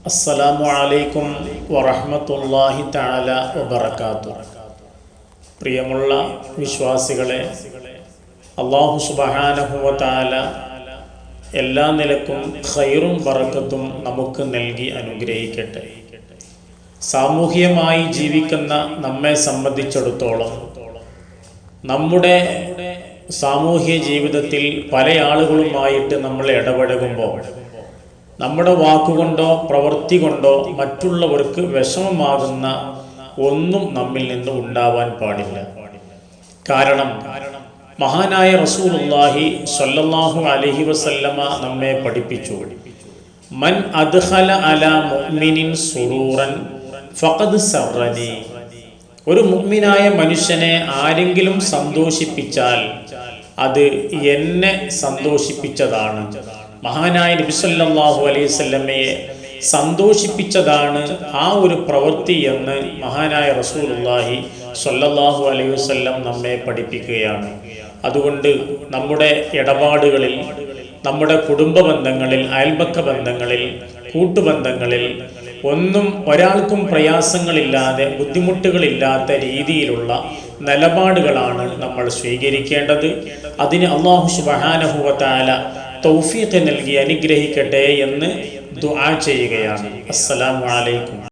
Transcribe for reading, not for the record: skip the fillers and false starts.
അസ്സലാമു അലൈക്കും വറഹ്മത്തുള്ളാഹി തആല വബറകാതുഹു. പ്രിയമുള്ള വിശ്വാസികളെ, അല്ലാഹു സുബ്ഹാനഹു വ തആല എല്ലാ നിലക്കും ഖൈറും ബറക്കത്തും നമുക്ക് നൽകി അനുഗ്രഹിക്കട്ടെ. സാമൂഹികമായി ജീവിക്കുന്ന നമ്മെ സംബന്ധിച്ചിടത്തോളം നമ്മുടെ സാമൂഹ്യ ജീവിതത്തിൽ പല ആളുകളുമായിട്ട് നമ്മൾ ഇടപഴകുമ്പോൾ നമ്മുടെ വാക്കുകൊണ്ടോ പ്രവൃത്തി കൊണ്ടോ മറ്റുള്ളവർക്ക് വിഷമമാകുന്ന ഒന്നും നമ്മിൽ നിന്ന് ഉണ്ടാവാൻ പാടില്ല. കാരണം മഹാനായ റസൂലുള്ളാഹി സ്വല്ലല്ലാഹു അലൈഹി വസല്ലമ നമ്മെ പഠിപ്പിച്ചു, മൻ അദ്ഖല അലാ മുഅ്മിനിൻ സുറൂറൻ ഫഖദ് സറനി. ഒരു മുഅ്മിനായ മനുഷ്യനെ ആരെങ്കിലും സന്തോഷിപ്പിച്ചാൽ അത് എന്നെ സന്തോഷിപ്പിച്ചതാണ്. മഹാനായ നബി സല്ലല്ലാഹു അലൈഹി വസല്ലമയെ സന്തോഷിപ്പിച്ചതാണ് ആ ഒരു പ്രവൃത്തി എന്ന് മഹാനായ റസൂലുള്ളാഹി സ്വല്ലല്ലാഹു അലൈഹി വസല്ലം നമ്മെ പഠിപ്പിക്കുകയാണ്. അതുകൊണ്ട് നമ്മുടെ ഇടപാടുകളിൽ, നമ്മുടെ കുടുംബ ബന്ധങ്ങളിൽ, അയൽപക്ക ബന്ധങ്ങളിൽ, കൂട്ടുബന്ധങ്ങളിൽ ഒന്നും ഒരാൾക്കും പ്രയാസങ്ങളില്ലാതെ, ബുദ്ധിമുട്ടുകളില്ലാത്ത രീതിയിലുള്ള നിലപാടുകളാണ് നമ്മൾ സ്വീകരിക്കേണ്ടത്. അതിന് അല്ലാഹു സുബ്ഹാനഹു വ തആല തൗഫീഖ് നൽകി അനുഗ്രഹിക്കട്ടെ എന്ന് ദുആ ചെയ്യുകയാണ്. അസ്സലാമു അലൈക്കും.